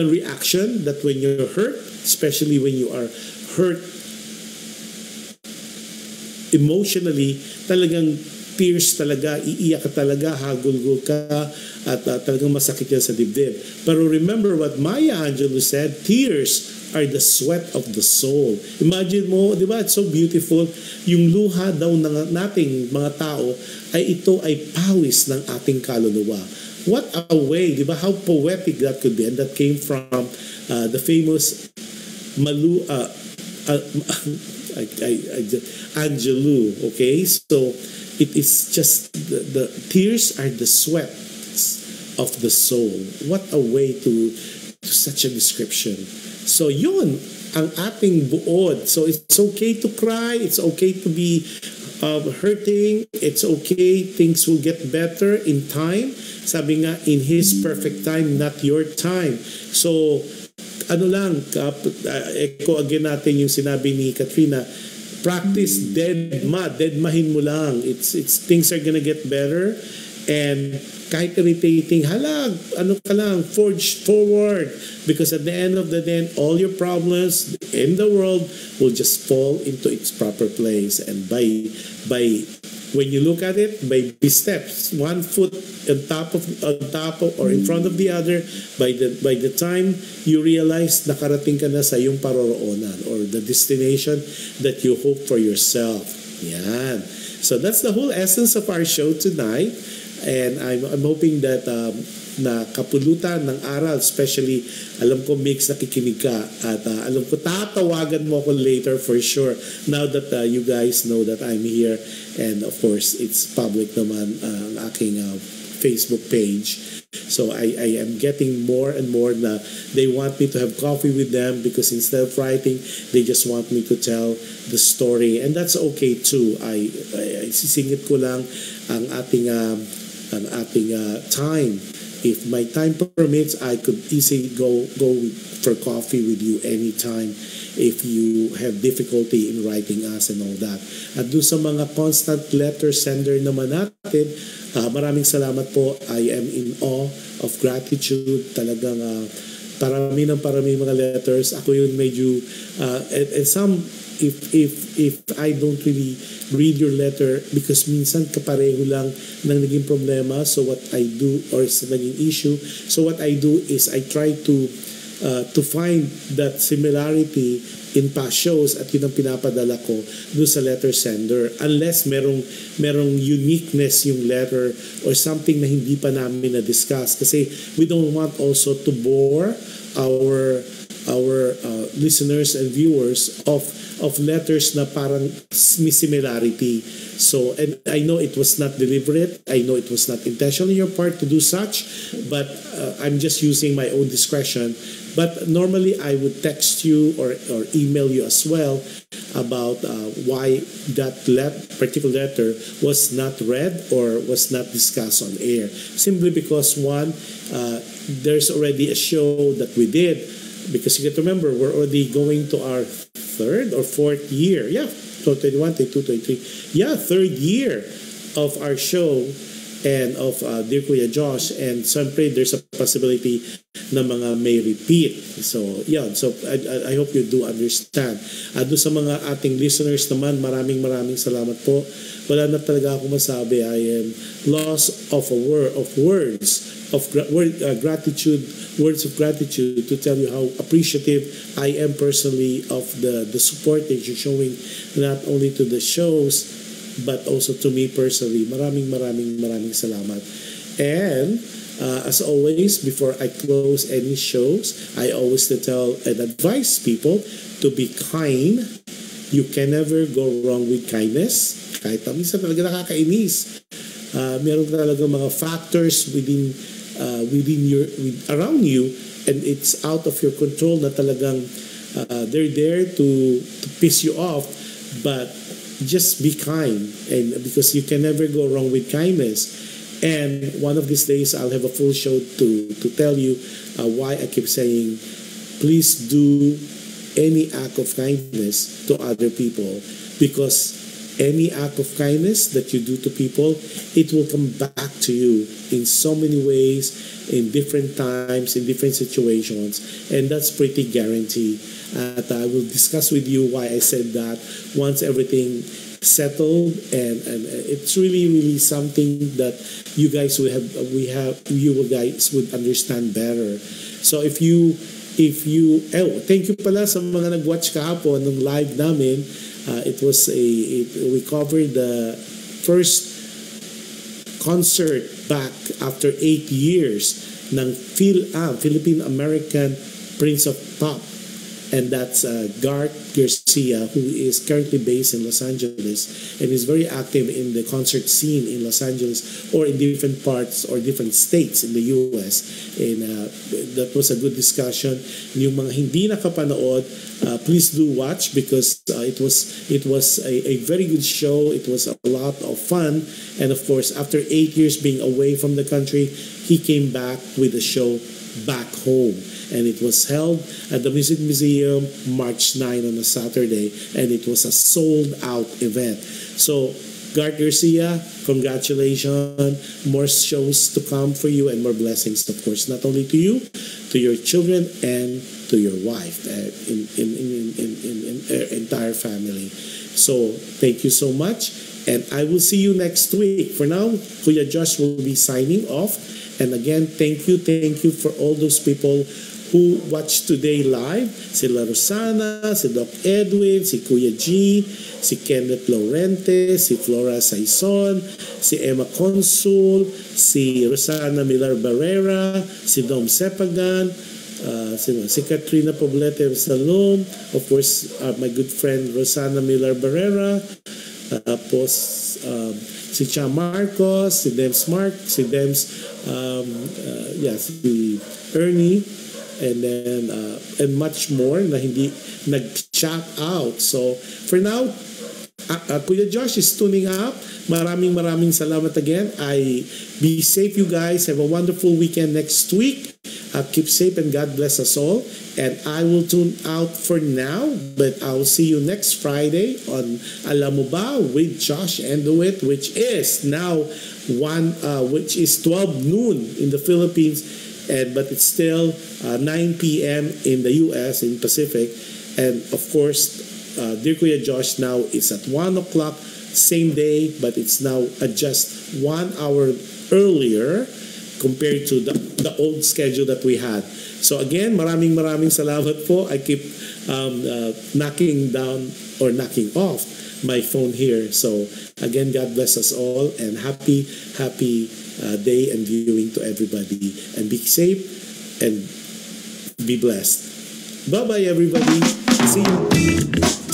reaction, that when you're hurt, especially when you are hurt emotionally, talagang tears talaga, iiyak ka talaga, hagulgul ka, at talagang masakit yan sa dibdib. Pero remember what Maya Angelou said, tears are the sweat of the soul. Imagine mo, di ba, it's so beautiful, yung luha daw ng nating mga tao ito ay pawis ng ating kaluluwa. What a way, di ba, how poetic that could be. And that came from the famous Angelou, okay? So it is just the tears are the sweat of the soul. What a way to such a description. So yun ang ating buod. So it's okay to cry, it's okay to be hurting, it's okay, things will get better in time. Sabi nga, in His perfect time, not your time. So ano lang, echo again natin yung sinabi ni Katrina, practice deadmahin mo lang. It's things are gonna get better, and kahit irritating, ano ka lang, forge forward, because at the end of the day, all your problems in the world will just fall into its proper place. And by when you look at it, by steps, one foot on top of or in front of the other, by the time you realize nakarating ka na sa iyong paroroonan or the destination that you hope for yourself. Yan. So that's the whole essence of our show tonight. And I'm hoping that na kapulutan ng aral, especially alam ko Migs nakikinig ka, at alam ko tatawagan mo ako later for sure, now that you guys know that I'm here, and of course it's public naman ang aking Facebook page. So I am getting more and more na they want me to have coffee with them, because instead of writing, they just want me to tell the story, and that's okay too. I sisingit ko lang ang ating time. If my time permits, I could easily go for coffee with you anytime if you have difficulty in writing us and all that. At doon sa mga constant letter sender naman natin, maraming salamat po. I am in awe of gratitude. Talagang parami mga letters. Ako yun medyo and some if I don't really read your letter, because minsan kapareho lang ng naging problema, so what I do, or sa naging issue, so what I do is I try to find that similarity in past shows, at yun ang pinapadala ko doon sa letter sender, unless merong uniqueness yung letter or something na hindi pa namin na-discuss, kasi we don't want also to bore our listeners and viewers of letters na parang may similarity. So, and I know it was not deliberate, I know it was not intentional on your part to do such, but I'm just using my own discretion But normally I would text you or email you as well about why that particular letter was not read or was not discussed on air. Simply because one, there's already a show that we did, because you get to remember, we're already going to our third or fourth year. Yeah, 2021, 2022, 2023. Yeah, third year of our show and of Dear Kuya Josh, and siyempre there's a possibility na mga may repeat. So, yeah. So, I hope you do understand. Doon sa mga ating listeners naman, maraming salamat po. Wala na talaga ako masabi. I am lost of words of gratitude, words of gratitude to tell you how appreciative I am personally of the support that you're showing, not only to the shows, but also to me personally. Maraming salamat. And as always, before I close any shows, I always tell and advise people to be kind. You can never go wrong with kindness. Kahit minsan talaga nakakainis. Meron talaga mga factors around you, and it's out of your control na talagang they're there to piss you off. But just be kind, and because you can never go wrong with kindness. And one of these days I'll have a full show to tell you why I keep saying please do any act of kindness to other people, because any act of kindness that you do to people, it will come back to you in so many ways, in different times, in different situations, and that's pretty guaranteed. At I will discuss with you why I said that once everything settled, and it's really something that you guys will guys would understand better. So if you thank you pala sa mga nag-watch kahapon ng live namin. We covered the first concert back after 8 years ng Philippine American Prince of Pop, and that's Garth Garcia, who is currently based in Los Angeles and is very active in the concert scene in Los Angeles or in different parts or different states in the US. And that was a good discussion. Yung mga hindi nakapanood, please do watch, because it was a very good show. It was a lot of fun, and of course, after 8 years being away from the country, he came back with a show back home. And it was held at the Music Museum March 9 on a Saturday, and it was a sold-out event. So, Garth Garcia, congratulations. More shows to come for you, and more blessings, of course, not only to you, to your children, and to your wife, in entire family. So, thank you so much, and I will see you next week. For now, Kuya Josh will be signing off. And again, thank you for all those people who watched today live. Si La Rosana, si Doc Edwin, si Kuya G, si Kenneth Laurente, si Flora Saison, si Emma Consul, si Rosana Millar Barrera, si Dom Sepagan, si Katrina Poblete Salom, of course, my good friend Rosana Millar Barrera, si Cha Marcos, si Dems si Ernie, and then and much more na hindi nag-shout out. So for now, Kuya Josh is tuning up. Maraming salamat again. Be safe, you guys. Have a wonderful weekend next week. Keep safe, and God bless us all. And I will tune out for now, but I'll see you next Friday on Alam Mo Ba with Josh and Duet, which is now 12 noon in the Philippines. But it's still 9 p.m. in the U.S. in Pacific, and of course, Dear Kuya Josh now is at 1 o'clock, same day, but it's now just 1 hour earlier compared to the old schedule that we had. So again, maraming salamat po. I keep knocking off my phone here. So again, God bless us all, and happy day and viewing to everybody, and be safe and be blessed. Bye everybody. See you.